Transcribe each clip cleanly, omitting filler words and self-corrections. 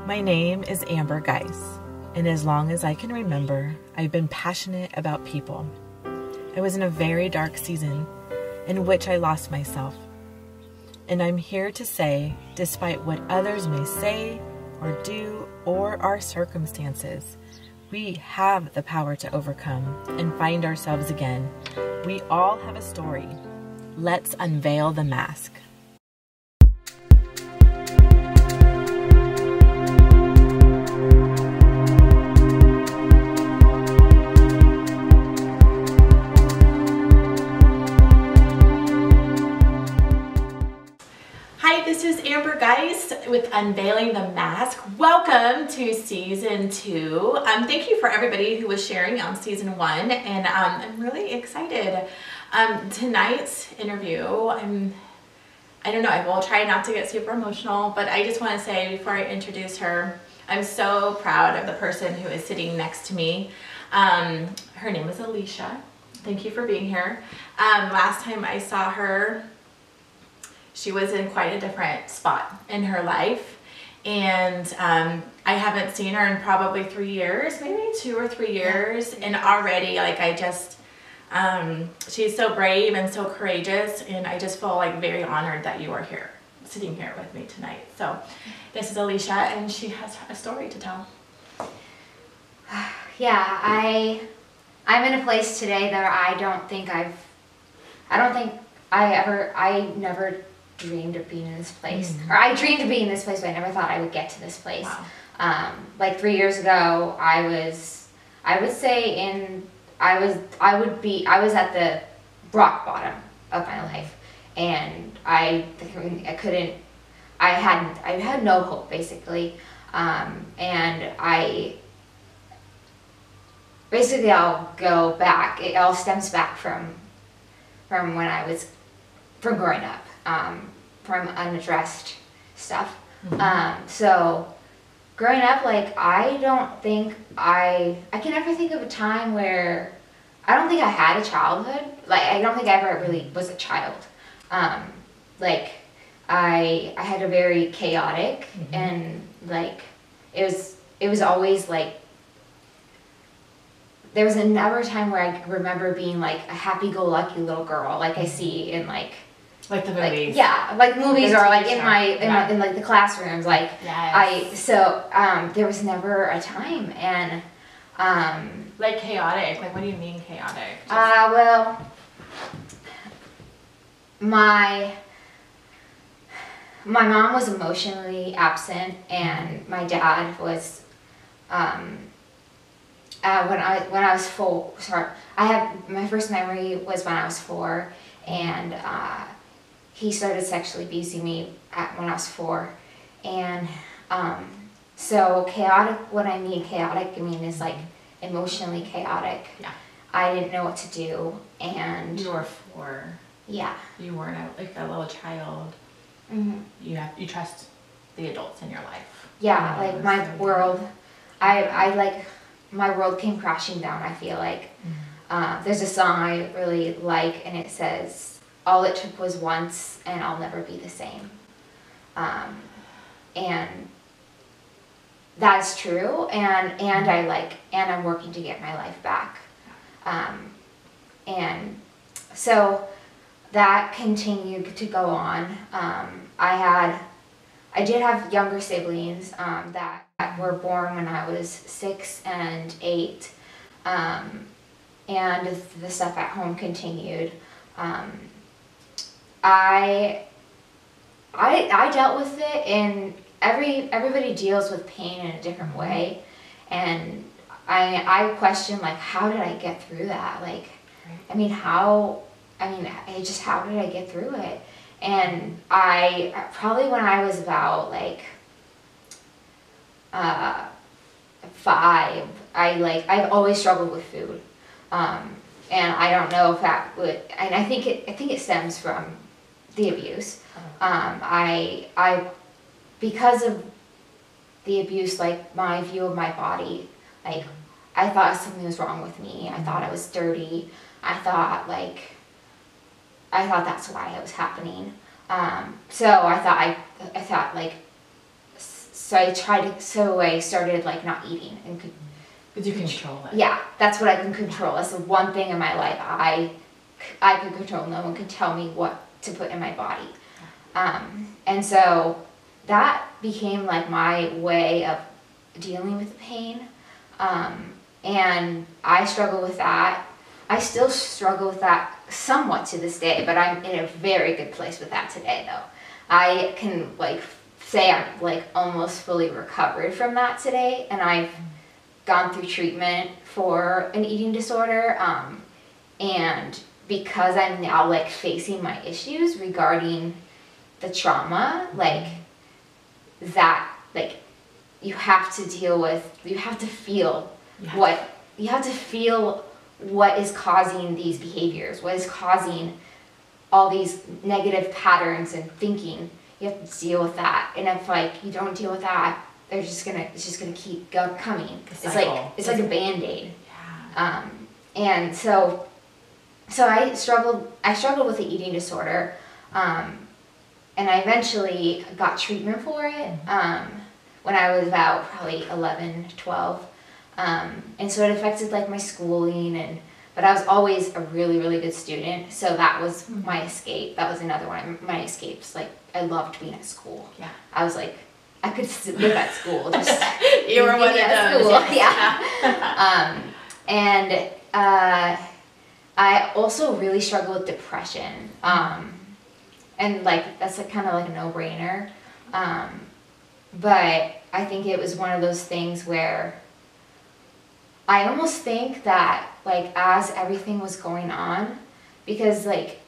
My name is Amber Geis, and as long as I can remember, I've been passionate about people. I was in a very dark season in which I lost myself. And I'm here to say, despite what others may say or do or our circumstances, we have the power to overcome and find ourselves again. We all have a story. Let's unveil the mask. This is Amber Geis with Unveiling the Mask. Welcome to Season 2. Thank you for everybody who was sharing on Season 1, and I'm really excited. Tonight's interview, I don't know, I will try not to get super emotional, but I just want to say before I introduce her, I'm so proud of the person who is sitting next to me. Her name is Alicia. Thank you for being here. Last time I saw her, she was in quite a different spot in her life, and I haven't seen her in probably 3 years, maybe 2 or 3 years, and already like she's so brave and so courageous, and I just feel like very honored that you are here, sitting here with me tonight. So this is Alicia, and she has a story to tell. Yeah, I'm in a place today that I never dreamed of being in this place. Or I dreamed of being in this place, but I never thought I would get to this place. Wow. Like 3 years ago, I was at the rock bottom of my life, and I had no hope basically, and I'll go back. It all stems back from growing up. From unaddressed stuff. So growing up, like, I can never think of a time where I don't think I had a childhood. Like, I don't think I ever really was a child. Like, I had a very chaotic and like it was always like there was never a time where I remember being like a happy-go-lucky little girl like I see in like the movies. Like, yeah, like movies, or like in like the classrooms. Like, yes. There was never a time, and like chaotic. Like, what do you mean chaotic? Well, my mom was emotionally absent, and my dad was when I was 4. Sorry, my first memory was when I was 4, and he started sexually abusing me when I was 4, and so chaotic. What I mean chaotic, is like emotionally chaotic. Yeah. I didn't know what to do, and you were 4. Yeah. You weren't like a little child. You trust the adults in your life. Yeah, like my world. My world came crashing down. I feel like there's a song I really like, and it says, "All it took was once, and I'll never be the same." And that's true, and I'm working to get my life back. And so that continued to go on. I did have younger siblings that were born when I was 6 and 8, and the stuff at home continued. I dealt with it, and everybody deals with pain in a different way, and I question, like, how did I get through that? Like, how did I get through it? And probably when I was about like 5, I've always struggled with food, and I don't know if that would, and I think it stems from the abuse. Because of the abuse, like, my view of my body, like, I thought something was wrong with me. I thought I was dirty. I thought that's why it was happening. So I thought like I started like not eating and Because you control it. Yeah, that's what I can control. That's the one thing in my life I could control. No one could tell me what to put in my body. And so that became like my way of dealing with the pain. And I struggle with that. I still struggle with that somewhat to this day, but I'm in a very good place with that today though. I can like say I'm like almost fully recovered from that today, and I've gone through treatment for an eating disorder. And because I'm now like facing my issues regarding the trauma, like that, like you have to deal with, you have to feel what is causing these behaviors, what is causing all these negative patterns and thinking. You have to deal with that. And if like you don't deal with that, it's just gonna keep coming. It's like a Band-Aid. Yeah. And so I struggled with the eating disorder, and I eventually got treatment for it when I was about probably 11, 12. And so it affected like my schooling, but I was always a really, really good student. So that was my escape. That was another one of my escapes. Like I loved being at school. Yeah. I was like, I could live at school. Just you were one of those. School. Yeah. And I also really struggle with depression. And like that's like kind of like a no-brainer. But I think it was one of those things where I almost think that like as everything was going on, because like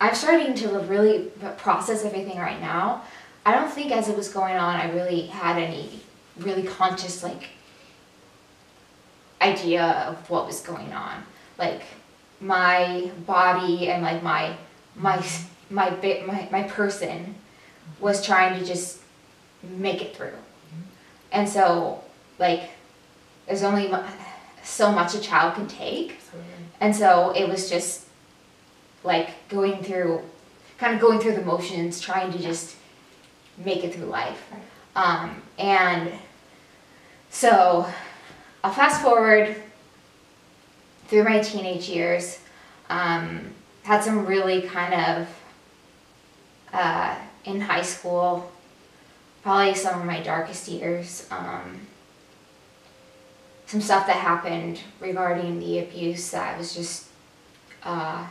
I'm starting to really process everything right now. I don't think as it was going on I really had any really conscious like idea of what was going on. Like my body and like my person was trying to just make it through. And so like there's only so much a child can take. And so it was just like going through the motions, trying to just make it through life. And so I'll fast forward through my teenage years. Had some really kind of, in high school, probably some of my darkest years. Some stuff that happened regarding the abuse that was just, I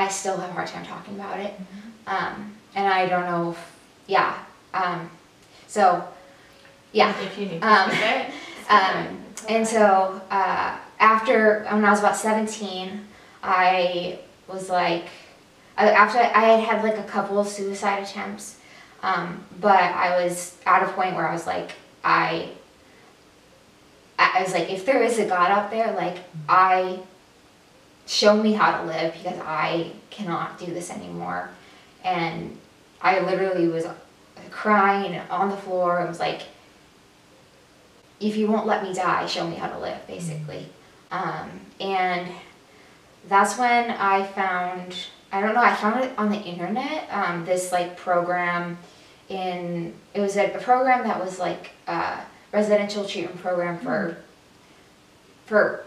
still have a hard time talking about it. And I don't know if, so, yeah. If you need to speak it. And so, when I was about 17, I was like, after I had like a couple of suicide attempts, but I was at a point where I was like, I was like, if there is a God out there, like, show me how to live, because I cannot do this anymore. And I literally was crying on the floor. I was like, if you won't let me die, show me how to live, basically. And that's when I found, I found it on the internet, this like program it was a program that was like a residential treatment program for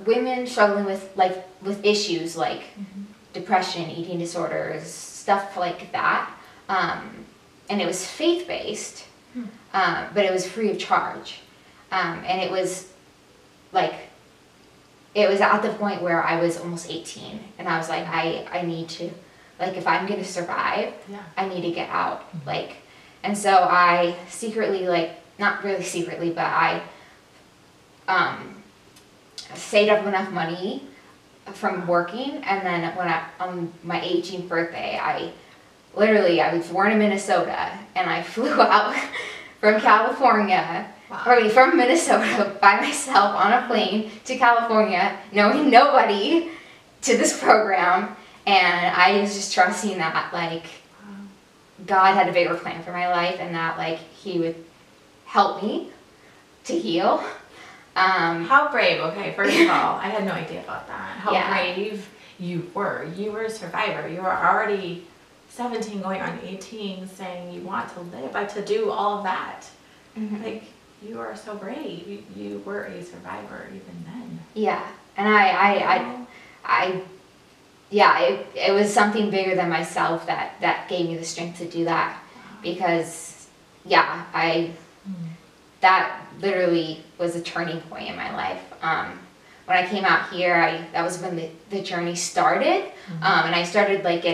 women struggling with issues like depression, eating disorders, stuff like that. And it was faith-based, but it was free of charge. And it was like, it was at the point where I was almost 18, and I was like, I need to, like, if I'm going to survive, I need to get out. Like, and so I secretly, like, not really secretly, but I saved up enough money from working, and then when on my 18th birthday, I was born in Minnesota, and I flew out from California, from Minnesota by myself on a plane to California, knowing nobody, to this program, and I was just trusting that, like, God had a bigger plan for my life, and that, like, He would help me to heal. How brave, okay, first of all, I had no idea about that. How brave you were. You were a survivor. You were already 17 going on 18 saying you want to live, like to do all of that. Mm-hmm. Like, you are so brave. You were a survivor even then. Yeah. And it was something bigger than myself that gave me the strength to do that. Wow. Because, that literally was a turning point in my life. When I came out here, that was when the journey started. Mm-hmm. And I started like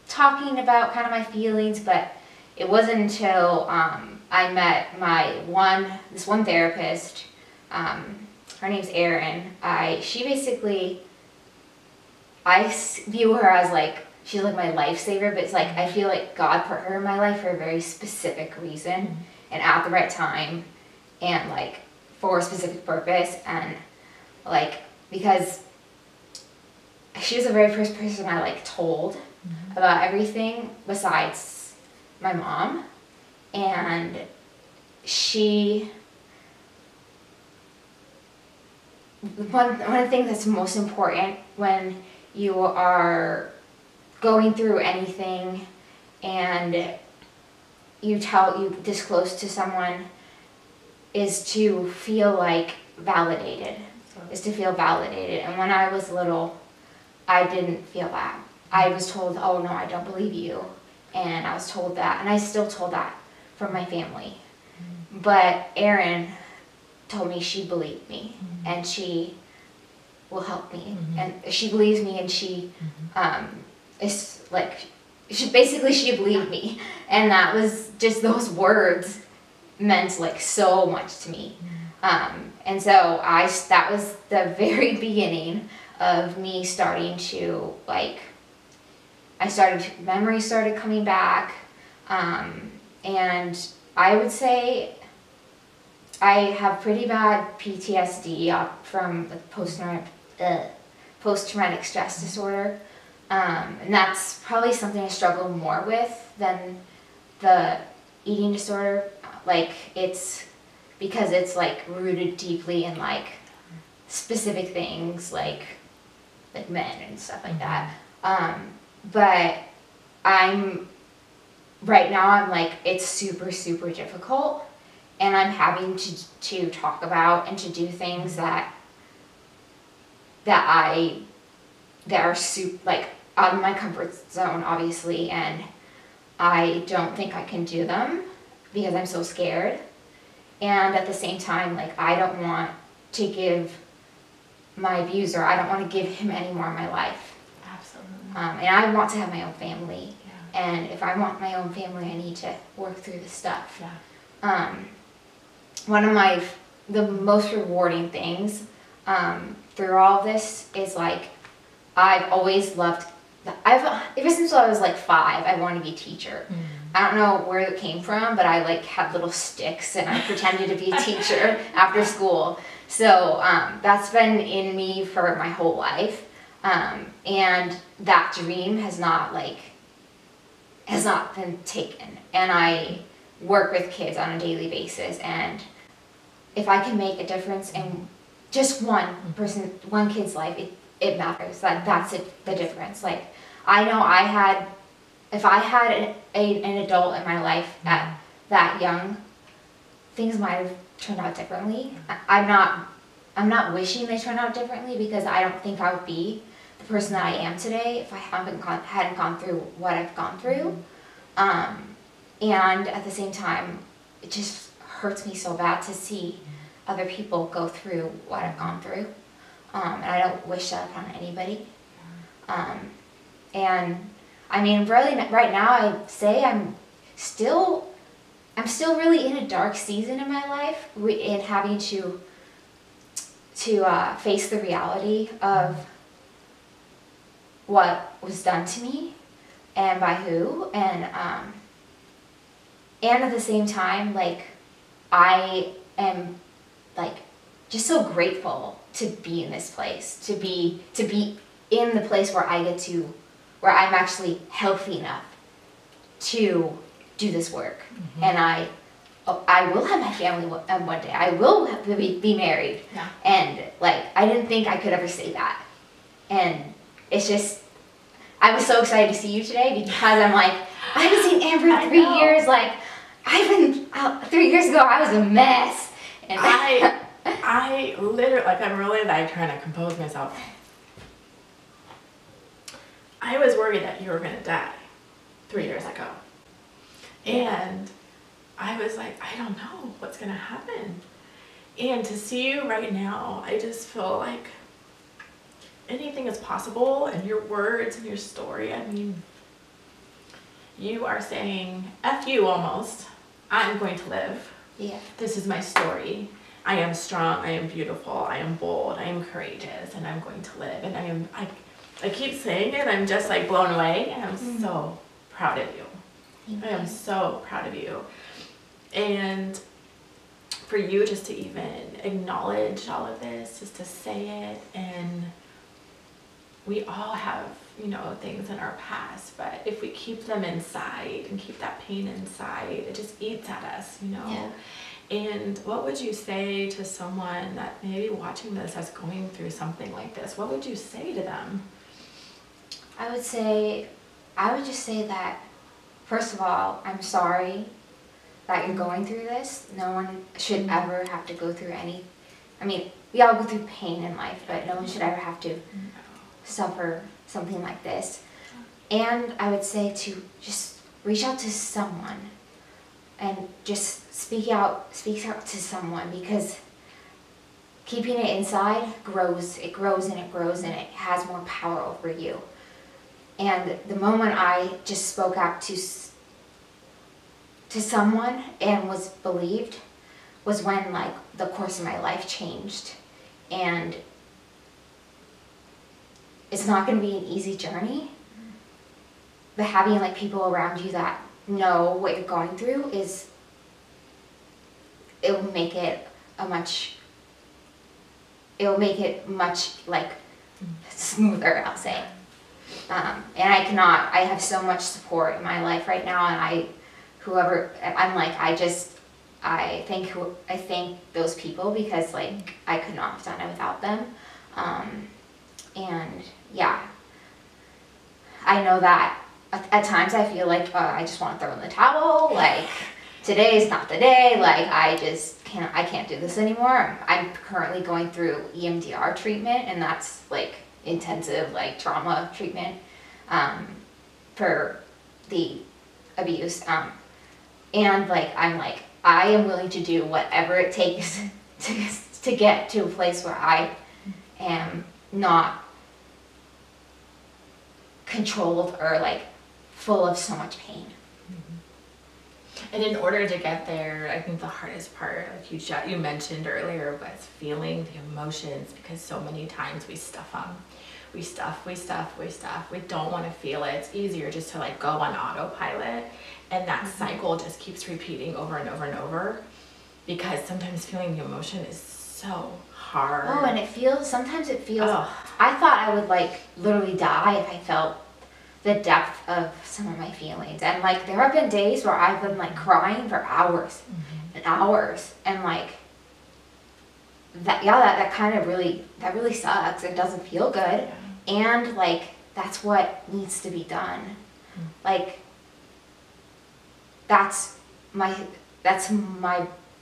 talking about kind of my feelings, but it wasn't until I met this one therapist. Her name's Erin. She basically, I view her as like, she's like my lifesaver, but it's like, I feel like God put her in my life for a very specific reason, mm-hmm. and at the right time, and like for a specific purpose, and like, because she was the very first person I like told, mm-hmm. about everything besides my mom. And one of the things that's most important when you are going through anything and you disclose to someone is to feel like validated. And when I was little, I didn't feel that. I was told, oh no, I don't believe you. And I was told that, and I still told that from my family. Mm-hmm. But Erin told me she believed me, mm-hmm. and she will help me. Mm-hmm. And she believes me, and she, mm-hmm. Is like, she believed me. And that was just, those words meant like so much to me. Mm-hmm. And so that was the very beginning of me starting to like, memories started coming back, and I would say I have pretty bad PTSD from the post-traumatic stress disorder, and that's probably something I struggle more with than the eating disorder. Like, it's because it's like rooted deeply in like specific things like men and stuff like that. But right now I'm like, it's super, super difficult, and I'm having to talk about and to do things that are like out of my comfort zone, obviously, and I don't think I can do them because I'm so scared. And at the same time, like, I don't want to give my abuser, I don't want to give him any more of my life. And I want to have my own family. Yeah. And if I want my own family, I need to work through this stuff. Yeah. One of the most rewarding things through all of this is like, I've always loved, ever since I was like 5, I wanted to be a teacher. Mm. I don't know where it came from, but I like had little sticks and I pretended to be a teacher after school. So that's been in me for my whole life. And that dream has not been taken. And I work with kids on a daily basis, and if I can make a difference in just one kid's life, it matters. That's it, the difference. Like, I know if I had an adult in my life at that young, things might have turned out differently. I'm not wishing they turned out differently, because I don't think I would be the person that I am today if I hadn't gone through what I've gone through. And at the same time, it just hurts me so bad to see other people go through what I've gone through. And I don't wish that upon anybody. And I mean, really, right now, I'd say I'm still really in a dark season in my life, in having to face the reality of what was done to me and by who, and at the same time, like, I am like just so grateful to be in this place, to be in the place where I'm actually healthy enough to do this work. Mm-hmm. And I will have my family one day. I will be married. Yeah. And like, I didn't think I could ever say that. And it's just, I was so excited to see you today because I'm like, I haven't seen Amber in 3 years. Like, 3 years ago, I was a mess. And I literally, like, I'm really like trying to compose myself. I was worried that you were going to die 3 years ago. And I was like, I don't know what's going to happen. And to see you right now, I just feel like anything is possible, and your words and your story, I mean, you are saying, F you almost, I'm going to live. Yeah. This is my story. I am strong, I am beautiful, I am bold, I am courageous, and I'm going to live. And I keep saying it, I'm just like blown away, and I'm so proud of you. I am so proud of you. And for you just to even acknowledge all of this, just to say it, and we all have, you know, things in our past, but if we keep them inside and keep that pain inside, it just eats at us, you know. Yeah. And what would you say to someone that maybe watching this is going through something like this? What would you say to them? I would just say that, first of all, I'm sorry that you're going through this. No one should ever have to go through I mean, we all go through pain in life, but no one should ever have to suffer something like this. And I would say to just reach out to someone and just speak out to someone, because keeping it inside grows, it grows and it grows, and it has more power over you. And the moment I just spoke out to someone and was believed was when, like, the course of my life changed. And it's not going to be an easy journey, but having, like, people around you that know what you're going through it will make it much like smoother, I'll say. And I have so much support in my life right now, and I thank those people, because, like, I could not have done it without them. And yeah, I know that at times I feel like I just want to throw in the towel, like, today is not the day, like, I can't do this anymore. I'm currently going through EMDR treatment, and that's, like, intensive, like, trauma treatment for the abuse. And, like, I am willing to do whatever it takes to get to a place where I am not controlled or, like, full of so much pain. And in order to get there, I think the hardest part, like you mentioned earlier, was feeling the emotions, because so many times we stuff them. We stuff. We don't want to feel it. It's easier just to, like, go on autopilot, and that cycle just keeps repeating over and over and over, because sometimes feeling the emotion is so hard. Oh, and sometimes it feels, I thought I would, like, literally die if I felt the depth of some of my feelings. And, like, there have been days where I've been, like, crying for hours and hours, and, like, that kind of really sucks. It doesn't feel good. And, like, that's what needs to be done. Like, that's my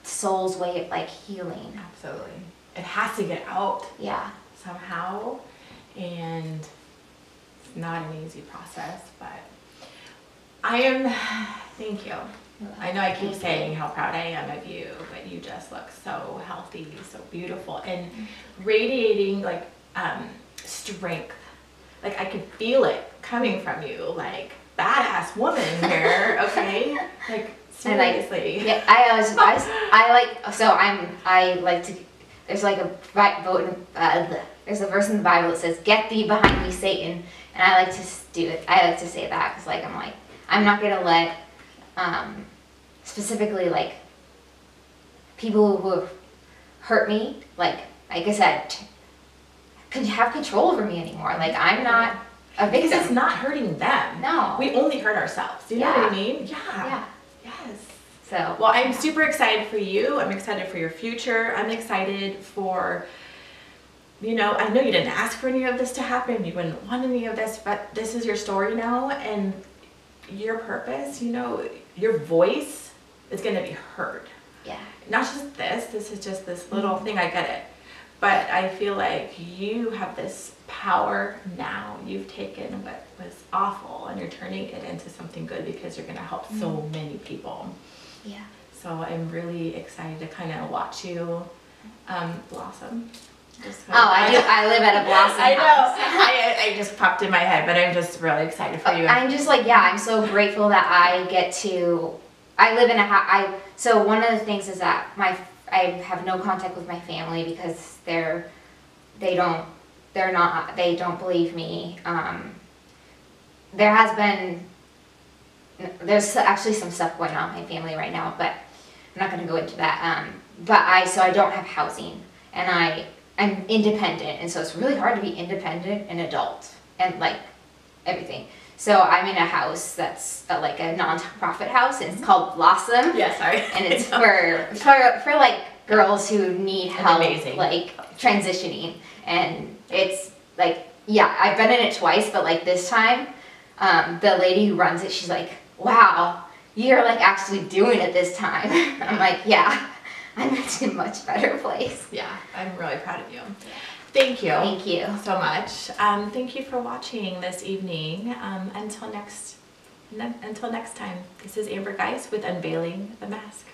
soul's way of, like, healing. Absolutely. It has to get out. Yeah. Somehow. And it's not an easy process, but thank you. I know I keep saying how proud I am of you, but you just look so healthy, so beautiful, and radiating, like, strength. Like, I could feel it coming from you, like, badass woman here, okay? Like, seriously. And, like, there's, like, there's a verse in the Bible that says, "Get thee behind me, Satan," and I like to do it. I like to say that, because, like, I'm not gonna let specifically, like, people who have hurt me, like I said, can have control over me anymore. Like, I'm not a victim. Because it's not hurting them. No. We only hurt ourselves. Do you know what I mean? Yeah. Yes. So. Well, I'm super excited for you. I'm excited for your future. I'm excited for you know, I know you didn't ask for any of this to happen. You wouldn't want any of this, but this is your story now, and your purpose, you know, your voice is going to be heard. Yeah. Not just this is just this little thing, I get it. But I feel like you have this power now. You've taken what was awful and you're turning it into something good because you're going to help so many people. Yeah. So I'm really excited to kind of watch you blossom. I do. I live at a blossom I house. know. I just popped in my head, but I'm just really excited for you. I'm just like, yeah, I'm so grateful that I get to, I live in a house, so one of the things is that I have no contact with my family because they don't believe me. There's actually some stuff going on in my family right now, but I'm not going to go into that. So I don't have housing, and I'm independent, and so it's really hard to be independent and adult and like everything. So I'm in a house that's like a non-profit house, and it's called Blossom. Yeah, sorry. And it's for like girls who need help, like transitioning. And it's like, yeah, I've been in it twice, but like this time, the lady who runs it, she's like, wow, you're like actually doing it this time. I'm like, yeah. I'm in a much better place. Yeah, I'm really proud of you. Thank you. Thank you so much. Thank you for watching this evening. Until next time, this is Amber Geis with Unveiling the Mask.